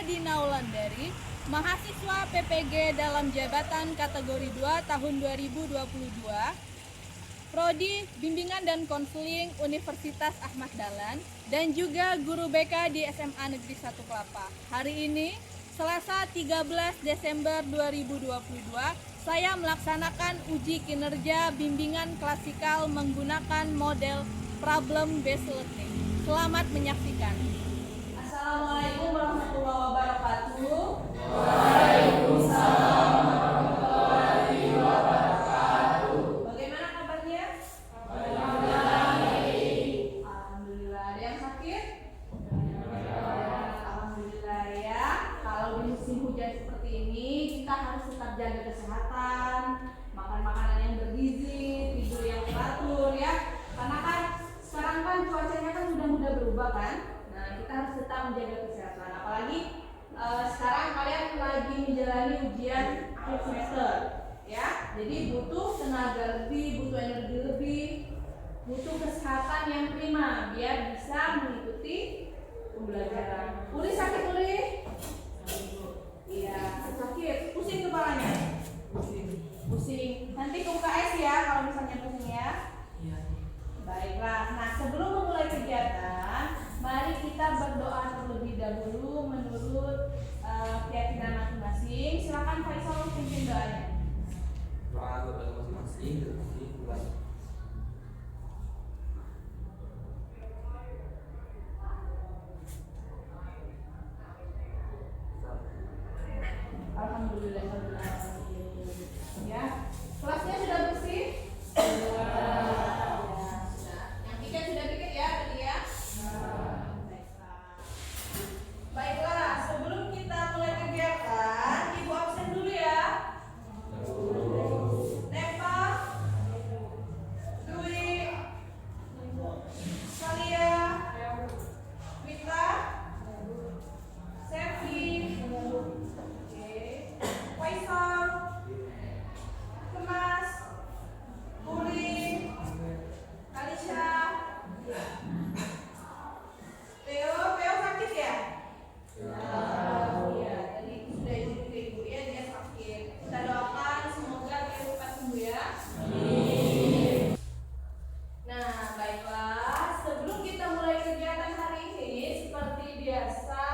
Adi Naulandari, mahasiswa PPG dalam jabatan kategori 2 tahun 2022, Prodi Bimbingan dan Konseling Universitas Ahmad Dahlan, dan juga guru BK di SMA Negeri 1 Kelapa. Hari ini, Selasa 13 Desember 2022, saya melaksanakan uji kinerja bimbingan klasikal menggunakan model problem based learning. Selamat menyaksikan. Assalamualaikum warahmatullahi wabarakatuh. Waalaikumsalam warahmatullahi wabarakatuh. Bagaimana kabarnya? Baik. Alhamdulillah. Ada yang sakit? Alhamdulillah ya. Kalau di musim hujan seperti ini, kita harus tetap jaga kesehatan, makan makanan yang bergizi, tidur yang teratur ya. Karena kan sekarang kan cuacanya kan mudah-mudah berubah kan. Nah, kita harus tetap menjaga kesehatan. Apalagi sekarang kalian lagi menjalani ujian akhir semester ya. Jadi butuh tenaga lebih, butuh energi lebih, butuh kesehatan yang prima biar bisa mengikuti pembelajaran. Uli sakit Uli? Iya, sakit. Pusing kepalanya? Pusing. Nanti ke UKS ya kalau misalnya pusing ya. Baiklah. Nah, sebelum memulai kegiatan, mari kita berdoa terlebih dahulu menurut keyakinan masing-masing. Silakan Faisal pimpin doanya. Doa kepada masing-masing. Alhamdulillah. Ya, kelasnya sudah bersih? Yang piket sudah piket ya tadi ya? Baiklah, sebelum kita mulai kegiatan, Ibu absen dulu ya. Nepa, Dwi, Salia, Wita, Sevi, Faisal, Kemas, Uli, Alisha, Theo sakit ya? Iya, tadi sudah izin ke ibu ya, dia sakit. Kita doakan semoga dia cepat sembuh ya. Nah, baiklah. Sebelum kita mulai kegiatan hari ini, seperti biasa,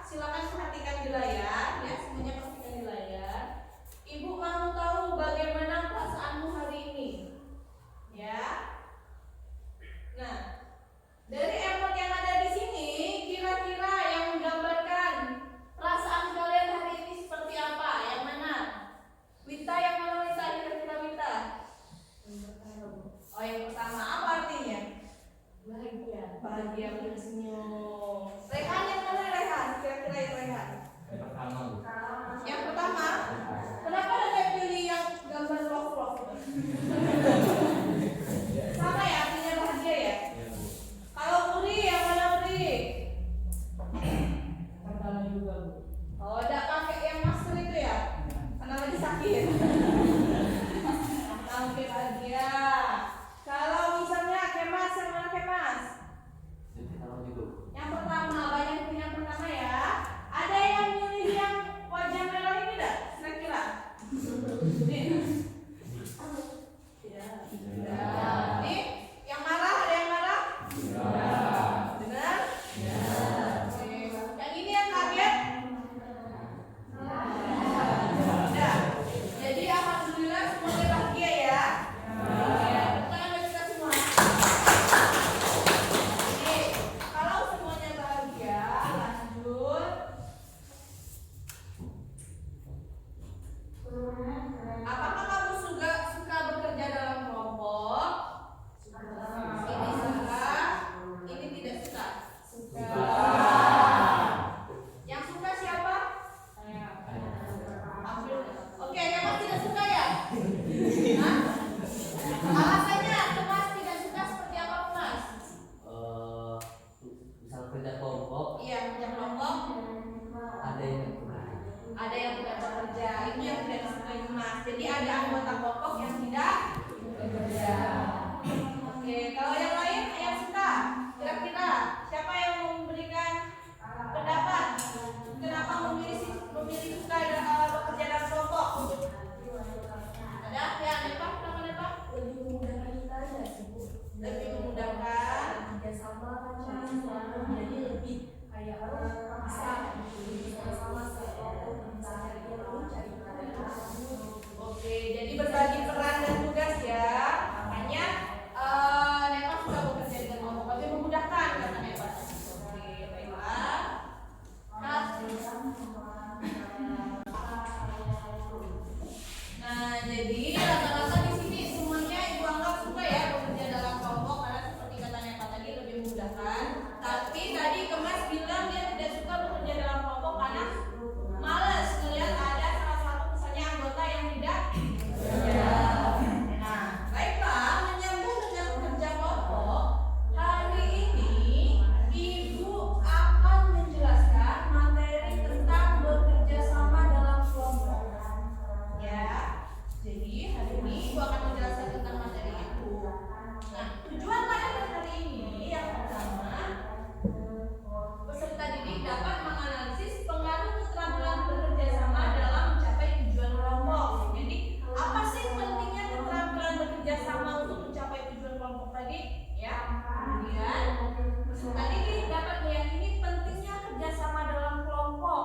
silakan perhatikan di layar ya, semuanya perhatikan di layar. Ibu mau tahu bagaimana perasaanmu hari ini? Ya. Nah, dari effort yang ada di sini, kira-kira yang menggambarkan perasaan kalian hari ini seperti apa? Yang mana? Wita, yang mana Wita? Kira-kira Wita? Oh, yang pertama. Apa artinya? Bahagia. Bahagia, tersenyum. Rehan, yang mana Rehan? Kira-kira yang Rehan? Yang pertama. Kenapa Anda pilih yang gambar love-love? Sama ya, artinya bahagia ya? Kalau Uri, yang mana Uri? Pertama juga, Bu. Oh, tidak pakai yang masker itu ya? Karena lagi sakit. Oke, bahagia. Kalau misalnya Kemas, yang mana Kemas? Yang pertama, banyak pilih yang pertama ya. Ada yang milih yang wajah merah ini enggak? Kira-kira? Tidak. Nih, yang marah, ada yang marah? Benar? Oke. Yang ini yang kaget? Tidak. Jadi alhamdulillah semuanya bahagia ya. Ya, tangan bagi kita semua. Jadi, kalau semuanya bahagia, lanjut. Apakah kamu suka bekerja dalam kelompok? Ini suka. jadi lebih kayak bisa sama Oke, jadi berbagi peran dan tugas ya. Makanya Nepa suka bekerja dengan kelompok lebih memudahkan kata Nepa. Oke, baiklah. Nah, jadi rata-rata di sini semuanya ibu anggap suka ya bekerja dalam kelompok karena seperti kata Nepa tadi lebih memudahkan. Tapi tadi Kemas bilang dia tidak suka bekerja dalam kelompok karena males melihat ada salah satu misalnya anggota yang tidak bekerja. Nah, baiklah menyambung dengan kerja kelompok. Hari ini ibu akan menjelaskan materi tentang bekerja sama dalam kelompok. Ya, jadi hari ini ibu akan menjelaskan tentang materi itu. Nah, tujuan materi hari ini yang pertama, peserta didik dapat menganalisis pengaruh keterampilan bekerja sama dalam mencapai tujuan kelompok. Jadi, apa sih pentingnya keterampilan bekerja sama untuk mencapai tujuan kelompok tadi? Ya, kemudian peserta didik dapat meyakini pentingnya kerjasama dalam kelompok.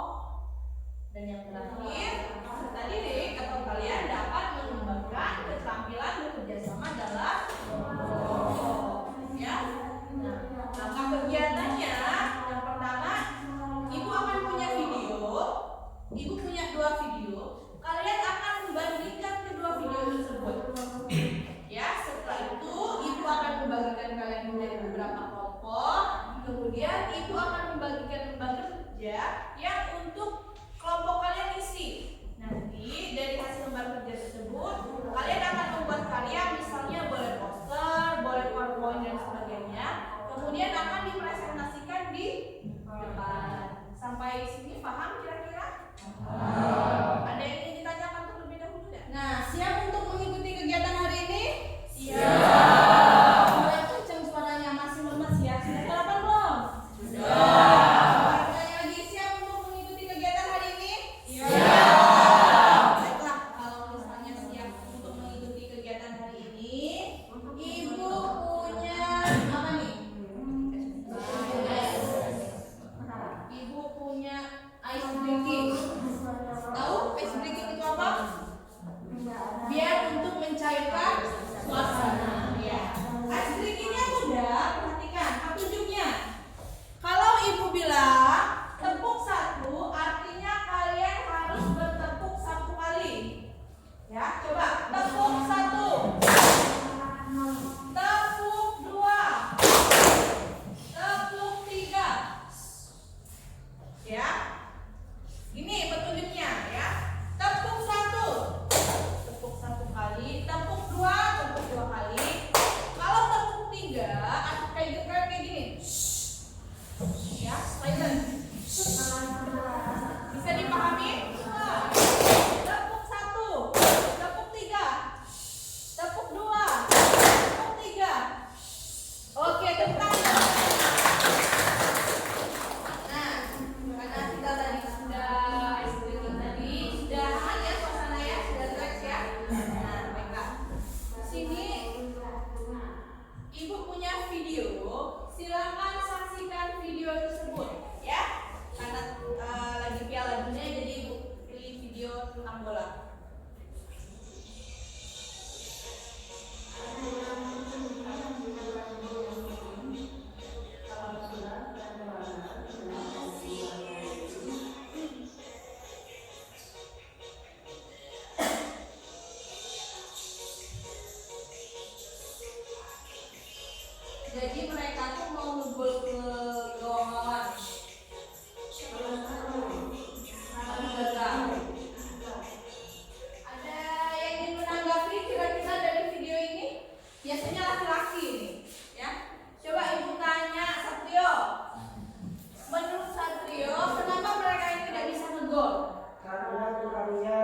Dan yang terakhir, peserta didik atau kalian dapat mengembangkan keterampilan bekerja sama dalam kelompok. Ya. Nah, langkah kegiatannya yang pertama, ibu akan punya video. Ibu punya 2 video. Kalian akan membandingkan kedua video tersebut. Ya, setelah itu ibu akan membagikan kalian menjadi beberapa kelompok. Kemudian ibu akan membagikan lembaga kerja yang untuk kelompok kalian isi. Nanti dari hasil lembar kerja tersebut, kalian akan membuat karya, misalnya boleh poster, boleh PowerPoint dan sebagainya. Kemudian akan dipresentasikan di depan. Sampai sini paham kira-kira? Ada yang ingin ditanyakan terlebih dahulu tidak? Nah, siap untuk mengikuti kegiatan hari ini? Siap. Mulai kenceng suaranya, masih lemas ya. Sudah sarapan belum? Sudah. Tanya lagi, siap untuk mengikuti kegiatan hari ini? Siap. Baiklah, kalau misalnya siap untuk mengikuti kegiatan hari ini, ibu punya apa nih? Ibu punya ice breaking. Tahu ice breaking itu apa? Biar untuk mencairkan suasana. Ya. Ice breakingnya mudah. Perhatikan petunjuknya. Kalau ibu bilang tepuk 1, artinya kalian harus bertepuk 1 kali. Ya, coba tepuk 1, tepuk 2, tepuk 3. Ya, ini petunjuknya ya. Tepuk 1, tepuk 1 kali. Tepuk 2, tepuk 2 kali. Kalau tepuk 3, kayak gini. Ya, silent. Bisa dipahami? Tepuk 1, tepuk 3, tepuk 2, tepuk 3. Oke, tepuk tangan. Nah, karena kita tadi sudah ice breaking tadi, sudah hangat ya suasana ya, sudah relax ya. Nah, baiklah. Di sini ibu punya video. Silakan saksikan video tersebut ya. Karena lagi Piala Dunia, jadi ibu pilih video tentang bola. Jadi mereka tuh mau ngegol ke gawang lawan. Tapi gagal. Ada yang ingin menanggapi kira-kira dari video ini? Biasanya laki-laki nih, ya. Coba ibu tanya Satrio. Menurut Satrio, kenapa mereka ini tidak bisa ngegol? Karena kurangnya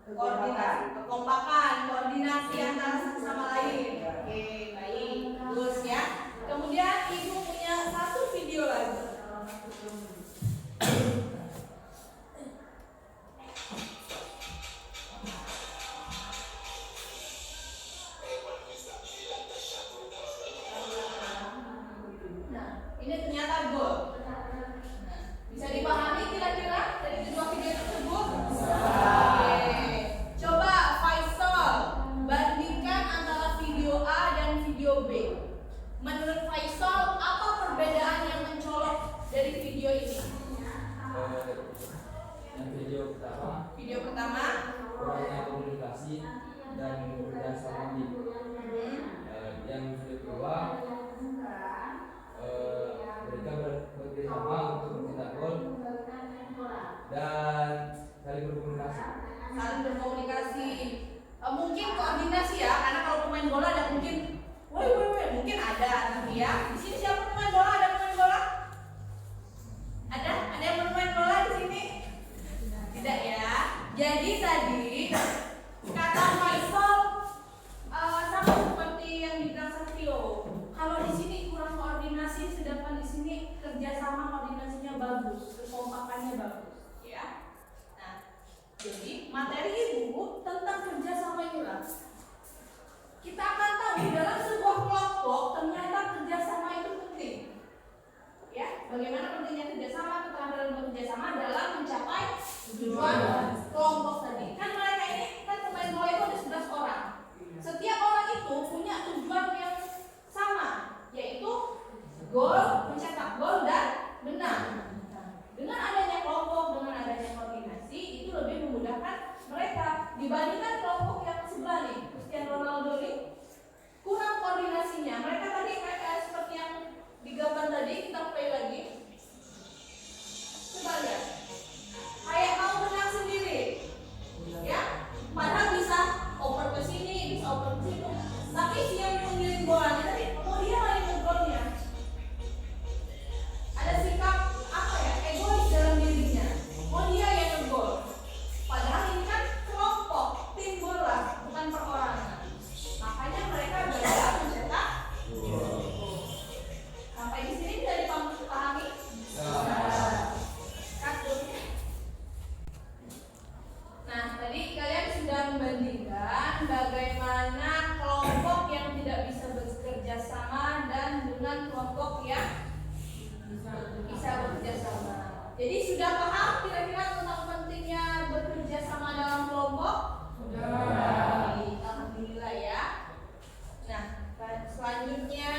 Koordinasi, kekompakan, koordinasi antara satu sama lain. Oke, baik, bagus ya. Kemudian ibu punya 1 video lagi. Menurut Faisal, apa perbedaan yang mencolok dari video ini? Yang video pertama kurangnya komunikasi dan kerjasama tim. Yang video kedua mereka bekerjasama untuk mencetak gol dan saling berkomunikasi. Saling berkomunikasi. Mungkin koordinasi ya, karena kalau pemain bola ada mungkin, mungkin ada gitu ya. Di sini siapa pemain bola? Ada pemain bola? Ada yang bermain bola di sini? Tidak ya. Jadi tadi kata Faisal sama seperti yang dibilang Satrio. Kalau di sini kurang koordinasi, sedangkan di sini kerjasama koordinasinya bagus, kekompakannya bagus, ya. Nah, jadi materi ibu tentang kerjasama inilah. Kita akan tahu dalam sebuah kelompok ternyata kerjasama itu penting. Ya, bagaimana pentingnya kerjasama, keterampilan bekerjasama dalam mencapai tujuan kelompok tadi. Kan mereka ini kan pemain bola itu ada 11 orang. Setiap orang itu punya tujuan yang sama, yaitu gol, mencetak gol dan menang. Dengan adanya kelompok, dengan adanya koordinasi, itu lebih memudahkan mereka dibandingkan kelompok yang sebelah nih, Cristiano Ronaldo nih, kurang koordinasinya. Mereka tadi seperti yang digambar tadi, kita play lagi. Coba lihat, kayak mau menang sendiri, ya. Padahal bisa oper ke sini, bisa oper ke situ. Tapi si yang mengirim bolanya tadi, dia lagi ngegolnya. Ada sikap apa ya, egois dalam dirinya. Dia yang ngegol. Padahal ini kan kelompok, tim bola, bukan perorangan. Makanya mereka belajar mencetak gol. Sampai di sini bisa dipahami? Nah, tadi kalian sudah membandingkan bagaimana kelompok yang tidak bisa bekerja sama dan dengan kelompok yang bisa bekerja sama. Jadi sudah paham kira-kira tentang pentingnya bekerja sama dalam kelompok? Sudah. Alhamdulillah ya. Nah, selanjutnya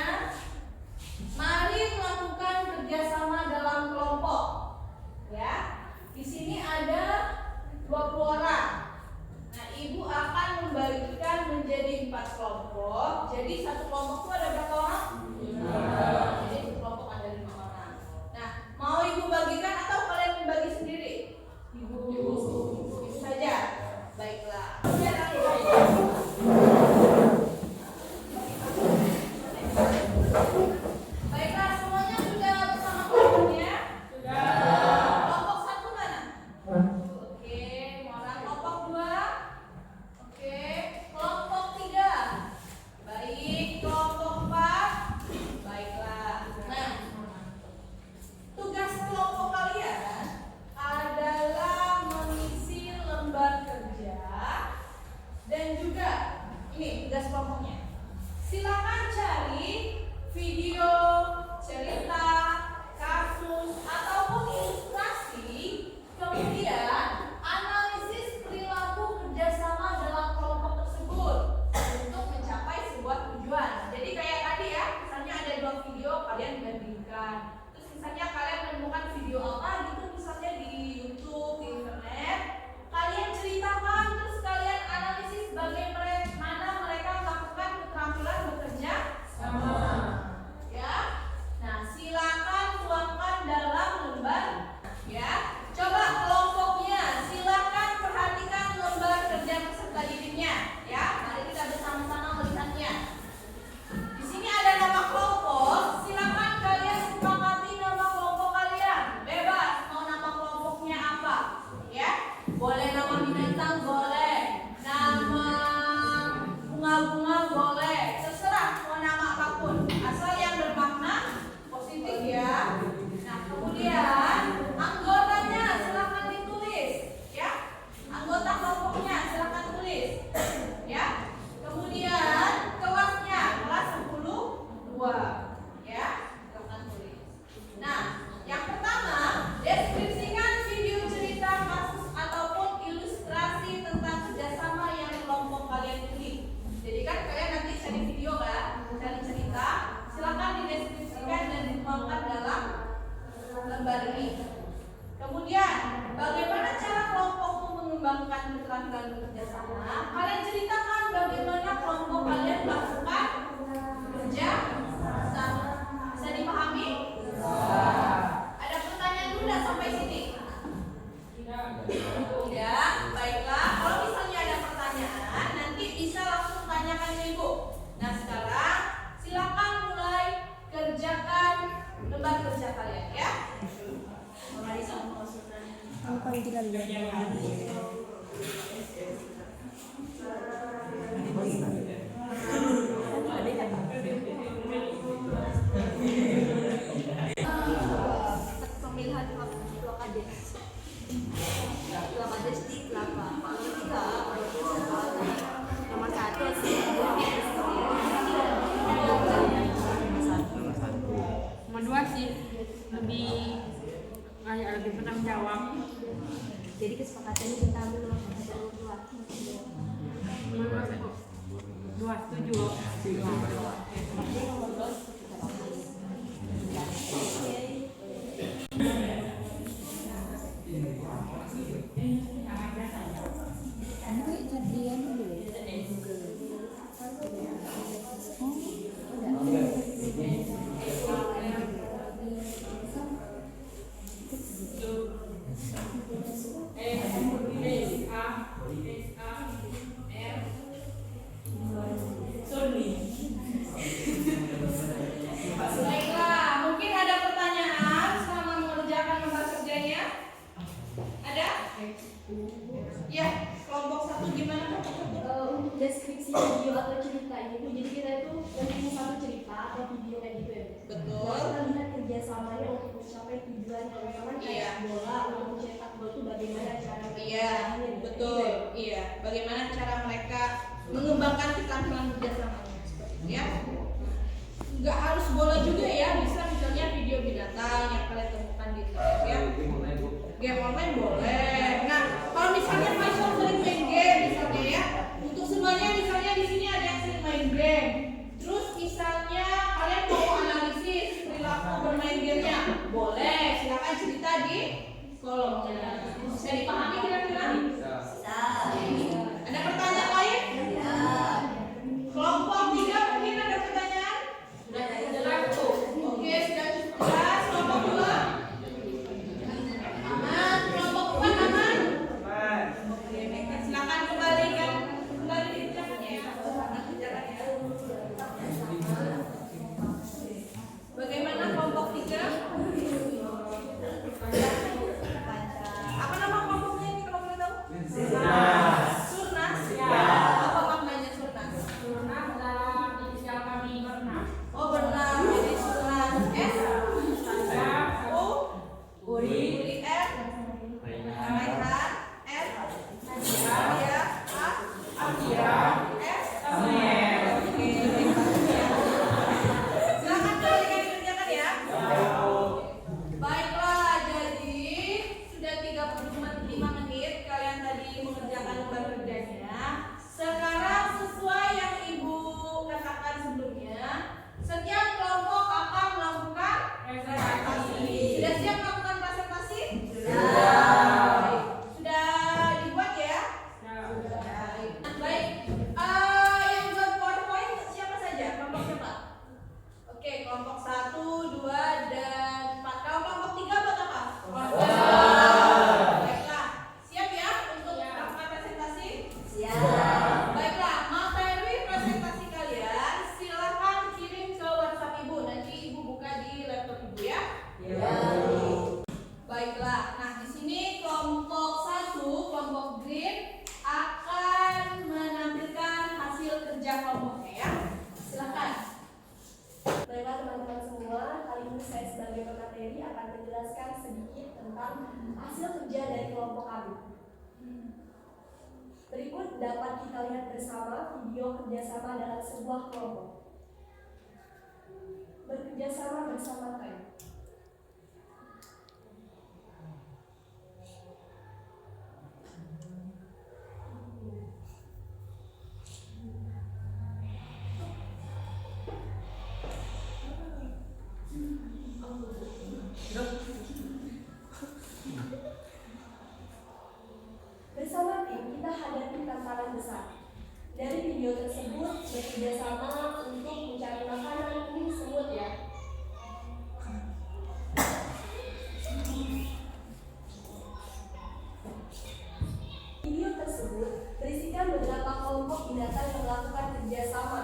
mari melakukan kerjasama dalam kelompok. Ya, di sini ada 20 orang. Nah, ibu akan membagikan menjadi 4 kelompok. Jadi satu kelompok itu ada berapa orang? 5. Jadi satu kelompok ada 5 orang. Nah, mau ibu bagikan atau kalian membagi sendiri? Ibu saja. Baiklah. Baiklah, semuanya sudah bersama kelompoknya? Sudah. Kelompok 1 mana? Oke, orang kelompok 2. Oke, kelompok 3. Baik, kelompok 4. Baiklah. Nah, tugas kelompok kalian adalah mengisi lembar kerja dan juga ini tugas kelompoknya. Silakan cari video Pemilihan ketua kades. Ketua kades di kelapa. Nomor 1 sih. Nomor 2 sih lebih kayak lebih pernah jawab. Jadi kesepakatannya kita ambil nomor 2 setuju. Baiklah, mungkin ada pertanyaan selama mengerjakan lembar kerjanya? Ada? Ya, kelompok 1 gimana kelompok 1? untuk deskripsi video atau cerita ini tuh, jadi kita itu punya satu cerita atau video kayak gitu ya. Betul. Nah, kita lihat kerjasamanya untuk mencapai tujuan teman-teman Iya. kayak bola untuk mencetak gol itu bagaimana cara Iya, betul. Iya, bagaimana cara mereka mengembangkan keterampilan kerjasamanya seperti itu ya. Nggak harus bola juga ya, bisa misalnya video binatang yang kalian temukan di internet ya. Game online boleh. Nah, kalau misalnya Faisal sering main game misalnya ya, untuk semuanya misalnya di sini ada yang sering main game. Terus misalnya kalian mau analisis perilaku bermain gamenya, boleh. Silakan cerita di kolom chat. Bisa dipahami kira-kira? Ada pertanyaan lain? Kelompok 3 mungkin ada pertanyaan? Sudah jelas tuh. Oke, sudah cukup jelas. Kelompok 2? Aman. Kelompok 4 aman? Oke, baik. Silakan kembali dikerjakannya ya. Bagaimana kelompok 3? Apa nama kelompoknya ini kalau boleh tahu? Surnas. Apa maknanya surnas? Surnas dalam inisial kami Bernas. Oh, benar. Jadi surnas. S U Uri R Raihan S Nadia A Amira. S Samuel. Oke, baik. Silakan kalian kerjakan ya. Baiklah, jadi sudah 35 menit kalian tadi mengerjakan lembar kerjanya. Sekarang sesuai yang Ibu katakan sebelumnya, setiap kelompok akan melakukan presentasi. Sudah siap melakukan presentasi? Sudah. Sudah dibuat ya? Baik. Baik. Yang buat PowerPoint siapa saja? Kelompok siapa? Oke, kelompok 1, 2, dan 4. Kalau kelompok 3 buat apa? Baiklah. Siap ya untuk melakukan presentasi? Siap. Baiklah, materi presentasi kalian silakan kirim ke WhatsApp Ibu. Nanti Ibu buka di laptop Ibu ya. Baiklah. Nah, di sini kelompok 1, kelompok green akan menampilkan hasil kerja kelompoknya ya. Silakan. Baiklah teman-teman semua, kali ini saya sebagai pemateri akan menjelaskan sedikit tentang hasil kerja dari kelompok kami. Berikut dapat kita lihat bersama video kerjasama dalam sebuah kelompok. Bekerjasama bersama tim. Bersama tim kita hadapi tantangan besar. Dari video tersebut bekerjasama untuk mencari makanan ini semut ya. Video tersebut berisikan beberapa kelompok binatang yang melakukan kerjasama.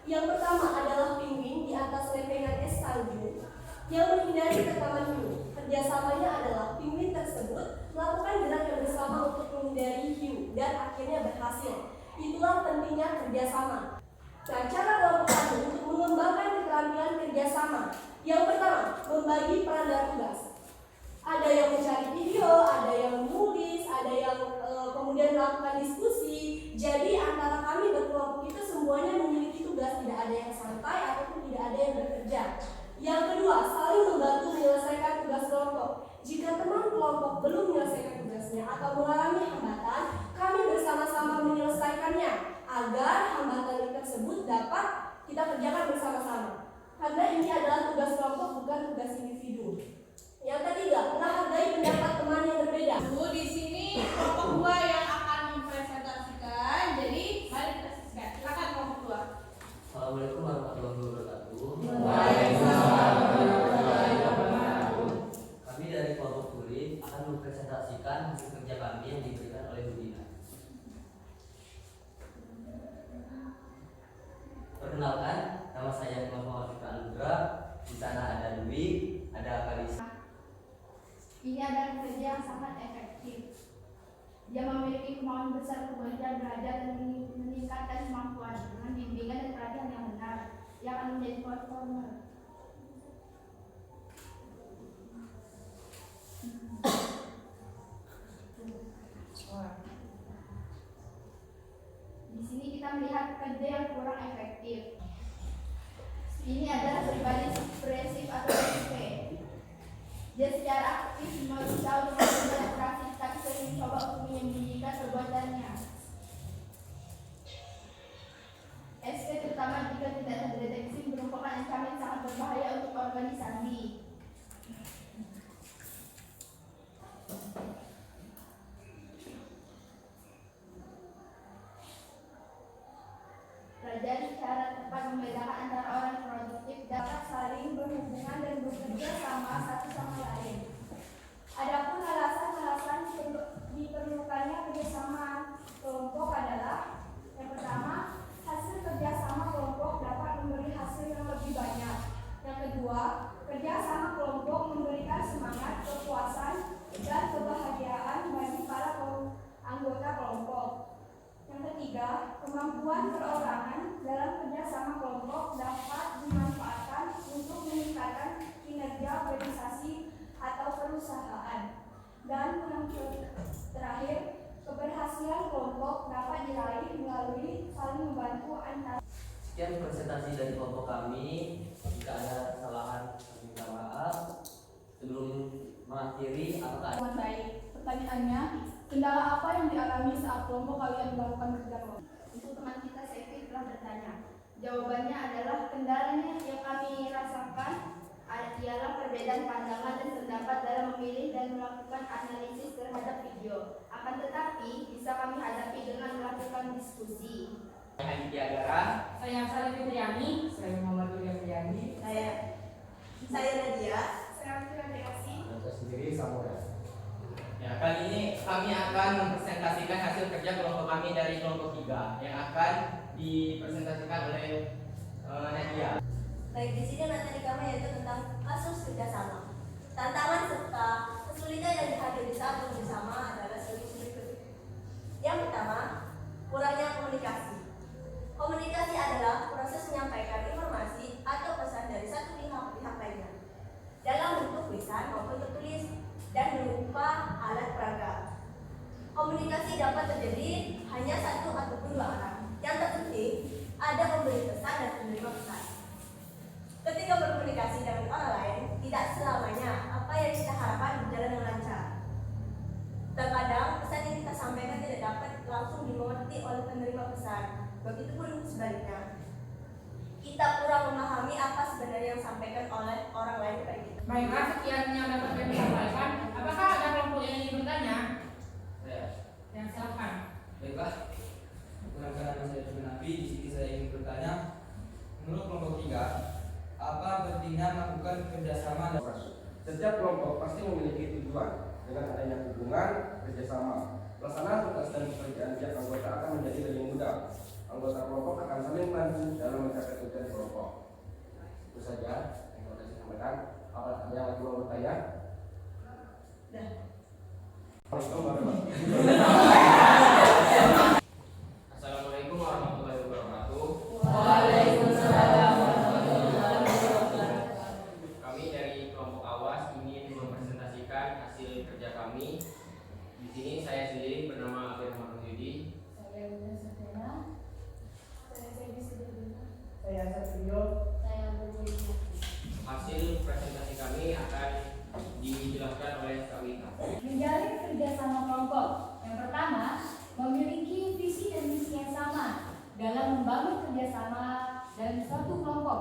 Yang pertama adalah penguin di atas lempengan es salju yang menghindari tekanan penuh. Kerjasamanya adalah penguin tersebut melakukan gerak yang bersama untuk menghindari hiu dan akhirnya berhasil. Itulah pentingnya kerjasama. Nah, cara kelompok kami untuk mengembangkan keterampilan kerjasama. Yang pertama, membagi peran dan tugas. Ada yang mencari video, ada yang menulis, ada yang kemudian melakukan diskusi. Jadi antara kami berkelompok itu semuanya memiliki tugas, tidak ada yang santai ataupun tidak ada yang bekerja. Yang kedua, saling membantu menyelesaikan tugas kelompok. Jika teman kelompok belum menyelesaikan tugasnya atau mengalami hambatan, kami bersama-sama menyelesaikannya agar hambatan tersebut dapat kita kerjakan bersama-sama. Karena ini adalah tugas kelompok, bukan tugas individu. Yang ketiga, menghargai pendapat teman yang berbeda. Di sini kelompok 2 yang akan mempresentasikan. Jadi mari kita saksikan. Silakan kelompok 2. Assalamualaikum warahmatullahi wabarakatuh. Kami dari kelompok kulit akan mempresentasikan hasil kerja kami yang diberikan oleh Bu Dina. Perkenalkan, nama saya Muhammad Fikra Anugrah. Di sana ada Dwi, ada Kalisa. Ini adalah kerja yang sangat efektif. Dia memiliki kemauan besar untuk belajar dan meningkatkan kemampuan dengan bimbingan dan perhatian yang benar. Ia akan menjadi performer. Di sini kita melihat kerja yang kurang efektif. Ini adalah pribadi depresif atau SP. Dia secara aktif berusaha untuk melakukan tapi sering mencoba untuk menyembunyikan perbuatannya. SP terutama jika tidak terdeteksi merupakan ancaman yang sangat berbahaya untuk organisasi. Pelajari cara tepat membedakan antara orang produktif dan saling berhubungan dan bekerja sama satu sama lain. Adapun alasan-alasan diperlukannya kerjasama kelompok adalah yang pertama, hasil kerjasama kelompok dapat memberi hasil yang lebih banyak. Yang kedua, kerjasama kelompok memberikan semangat, kepuasan, dan kebahagiaan bagi para anggota kelompok. Yang ketiga, kemampuan perorangan dalam kerjasama kelompok dapat dimanfaatkan untuk meningkatkan kinerja organisasi atau perusahaan. Dan yang terakhir, keberhasilan kelompok dapat diraih melalui saling membantu antar. Sekian presentasi dari kelompok kami. Jika ada kesalahan, kami minta maaf. Sebelum mengakhiri, apakah Dengan baik. Pertanyaannya, kendala apa yang dialami saat kelompok kalian melakukan kerja kelompok? Untuk teman kita Sefik telah bertanya. Jawabannya adalah kendalanya yang kami rasakan ialah perbedaan pandangan dan pendapat dalam memilih dan melakukan analisis terhadap video. Akan tetapi bisa kami hadapi dengan melakukan diskusi. Saya Tiagara, Saya Sarah Fitriani. saya Muhammad William Riyadi, Saya Nadia. Saya Fitriani. dan saya sendiri Samuel? Ya, kali ini kami akan mempresentasikan hasil kerja kelompok kami dari kelompok 3 yang akan dipresentasikan oleh Nadia. Baik, di sini materi kami yaitu tentang kasus kerjasama. Tantangan serta kesulitan yang dihadapi saat bekerjasama adalah sebagai berikut. Yang pertama, kurangnya komunikasi. Komunikasi adalah proses menyampaikan informasi atau pesan dari satu pihak ke pihak lainnya dalam bentuk tulisan maupun tertulis dan berupa alat peraga. Komunikasi dapat terjadi hanya satu ataupun dua arah. Yang terpenting ada pemberi pesan dan penerima pesan. Ketika berkomunikasi dengan orang lain, tidak selamanya apa yang kita harapkan berjalan dengan lancar. Terkadang pesan yang kita sampaikan tidak dapat langsung dimengerti oleh penerima pesan. Begitupun sebaliknya. Kita kurang memahami apa sebenarnya yang disampaikan oleh orang lain kepada kita. Baiklah, sekian yang dapat kami sampaikan. Apakah ada kelompok yang ingin bertanya? Saya. Yang silakan. Baiklah. Perkenalkan nama saya Tuhan Nabi. Di sini saya ingin bertanya, menurut kelompok 3, apa pentingnya melakukan kerjasama dan Setiap kelompok pasti memiliki tujuan. Dengan adanya hubungan kerjasama, pelaksanaan tugas dan pekerjaan tiap anggota akan menjadi lebih mudah. Anggota kelompok akan saling membantu dalam mencapai tujuan kelompok. Itu saja yang dapat saya sampaikan. Apakah ada yang lagi mau bertanya? Assalamualaikum warahmatullahi Assalamualaikum warahmatullahi wabarakatuh. Waalaikumsalam. Kami dari kelompok awas ingin mempresentasikan hasil kerja kami. Di sini saya sendiri bernama Abir Mahyudi. Saya Bunda Sutena. Saya Febi Sudirman. Saya Satrio. Saya Budi. Hasil presentasi kami akan dijelaskan oleh Kak Wita. Menjalin kerjasama kelompok. Yang pertama, memiliki visi dan misi yang sama dalam membangun kerjasama dalam suatu kelompok.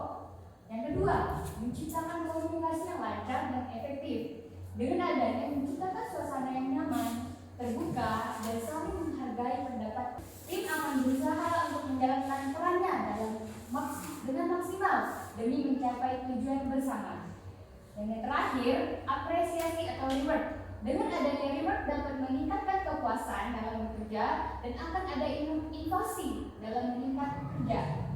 Yang kedua, menciptakan komunikasi yang lancar dan efektif. Dengan adanya menciptakan suasana yang nyaman, terbuka, dan saling menghargai pendapat. Tim akan berusaha untuk menjalankan perannya dengan maksimal demi mencapai tujuan bersama. Dan yang terakhir, apresiasi atau reward. Dengan adanya reward dapat meningkatkan kepuasan dalam bekerja dan akan ada inovasi dalam meningkatkan kerja.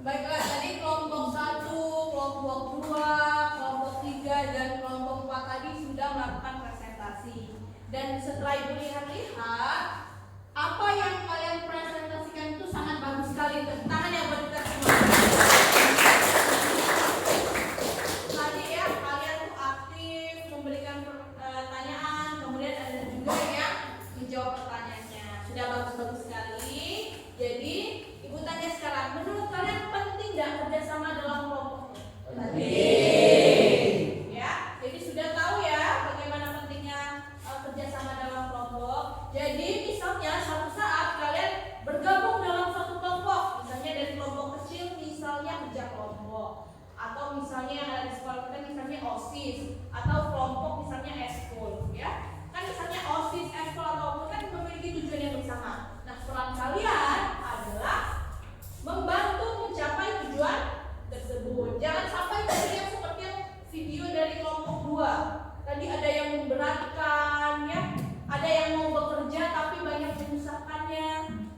Baiklah, tadi kelompok 1, kelompok 2, kelompok 3, dan kelompok 4 tadi sudah melakukan presentasi. Dan setelah Ibu lihat-lihat, apa yang kalian presentasikan itu sangat bagus sekali. Tepuk tangan ya buat kita semua. Tadi ya, kalian tuh aktif memberikan pertanyaan, kemudian ada juga yang menjawab pertanyaannya. Sudah bagus-bagus sekali. Jadi, Ibu tanya sekarang, menurut kalian penting nggak kerjasama dalam kelompok? Penting. Ya, jadi sudah tahu ya bagaimana pentingnya kerjasama dalam kelompok. Jadi misalnya suatu saat kalian bergabung dalam suatu kelompok, misalnya dari kelompok kecil, misalnya kerja kelompok, atau misalnya yang ada di sekolah kita misalnya OSIS, atau kelompok misalnya eskul, ya. Kan misalnya OSIS, eskul atau kelompok kan memiliki tujuan yang bersama. Nah, peran kalian adalah membantu mencapai tujuan tersebut. Jangan sampai tadi yang seperti yang video dari kelompok 2. Tadi ada yang memberatkan ya, ada yang mau bekerja tapi banyak menyusahkannya.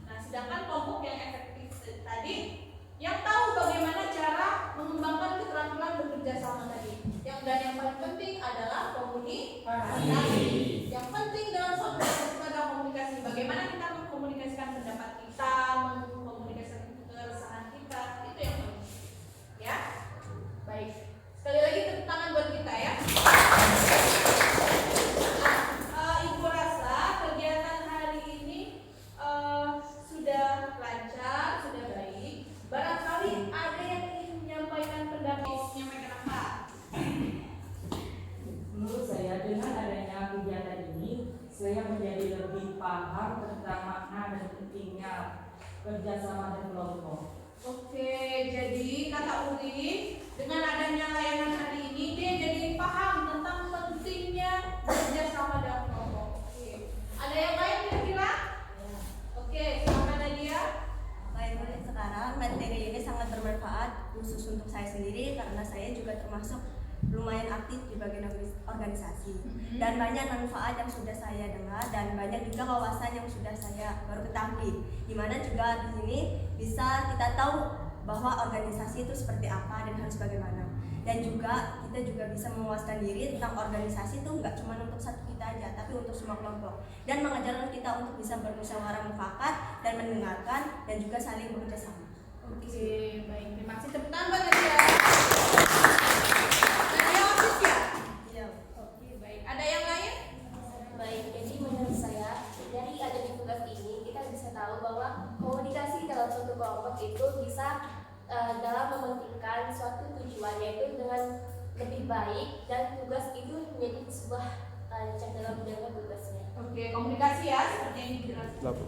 Nah, sedangkan kelompok yang efektif tadi yang tahu bagaimana cara mengembangkan keterampilan bekerja sama tadi. Dan yang paling penting adalah komunikasi. Yang penting dalam suatu proses adalah komunikasi. Bagaimana kita mengkomunikasikan pendapat kita, mengkomunikasikan keresahan kita, itu yang penting. Ya, baik. Sekali lagi tepuk tangan buat kita ya. Ibu rasa kegiatan hari ini sudah lancar, sudah baik. Barangkali ada yang ingin menyampaikan pendapat, menyampaikan apa? Menurut saya dengan adanya kegiatan ini, saya menjadi lebih paham tentang makna dan pentingnya kerjasama dan kelompok. Oke, jadi kata Uri, dengan adanya layanan hari ini dia jadi paham tentang pentingnya kerjasama dan kelompok. Oke, ada yang lain kira-kira? Oke, silakan Nadia. Baik, mulai sekarang materi ini sangat bermanfaat khusus untuk saya sendiri karena saya juga termasuk lumayan aktif di bagian organisasi dan banyak manfaat yang sudah saya dengar dan banyak juga wawasan yang sudah saya baru ketahui, dimana juga di sini bisa kita tahu bahwa organisasi itu seperti apa dan harus bagaimana, dan juga kita juga bisa memuaskan diri tentang organisasi itu nggak cuma untuk satu kita aja tapi untuk semua kelompok, dan mengajarkan kita untuk bisa bermusyawarah mufakat dan mendengarkan dan juga saling bekerja sama. Oke, baik. Terima kasih. Tepuk tangan buat Nadia. Nadia OSIS ya? Iya. Oke, baik. Ada yang lain? Baik, jadi menurut saya dari adanya tugas ini kita bisa tahu bahwa komunikasi dalam suatu kelompok itu bisa dalam mementingkan suatu tujuan, yaitu dengan lebih baik, dan tugas itu menjadi sebuah cek dalam menjaga tugasnya. Oke, komunikasi ya seperti yang dijelaskan.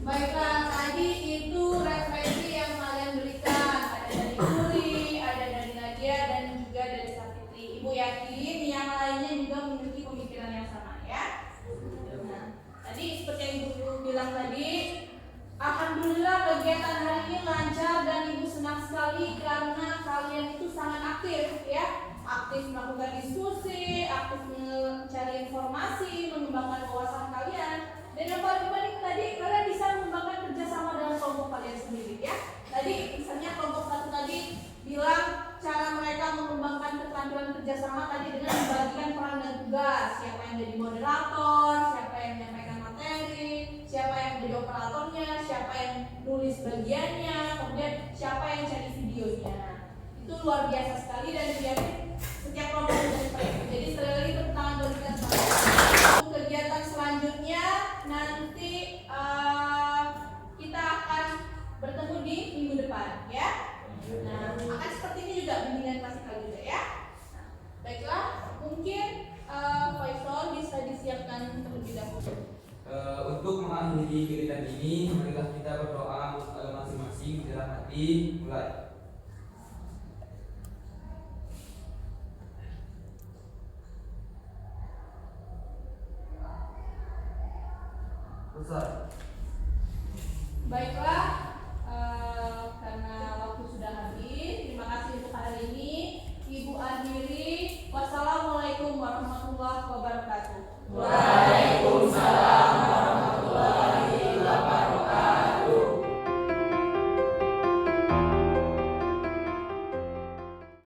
Baiklah, tadi itu referensi yang kalian berikan. Ada dari Uri, ada dari Nadia, dan juga dari Safitri. Ibu yakin yang lainnya juga memiliki pemikiran yang sama ya. Nah, tadi seperti yang Ibu bilang tadi, alhamdulillah kegiatan hari ini lancar dan Ibu senang sekali karena kalian itu sangat aktif ya. Aktif melakukan diskusi, aktif mencari informasi, mengembangkan wawasan kalian. Dan yang paling penting tadi kalian bisa mengembangkan kerjasama dalam kelompok kalian sendiri ya. Tadi misalnya kelompok 1 tadi bilang cara mereka mengembangkan keterampilan kerjasama tadi dengan membagikan peran dan tugas, siapa yang jadi moderator, moderator, siapa yang menyampaikan materi, siapa yang menjadi operatornya, siapa yang nulis bagiannya, kemudian siapa yang cari videonya. Itu luar biasa sekali dan dijamin setiap kelompok menjadi baik. Jadi sekali lagi tepuk tangan buat kita semua. Untuk kegiatan selanjutnya nanti kita akan bertemu di minggu depan ya. Nah, akan seperti ini juga bimbingan klasikal juga ya. Nah, baiklah, mungkin Faisal bisa disiapkan terlebih dahulu. Untuk mengakhiri kegiatan ini, marilah kita berdoa masing-masing di dalam hati. Mulai. Selesai. Baiklah,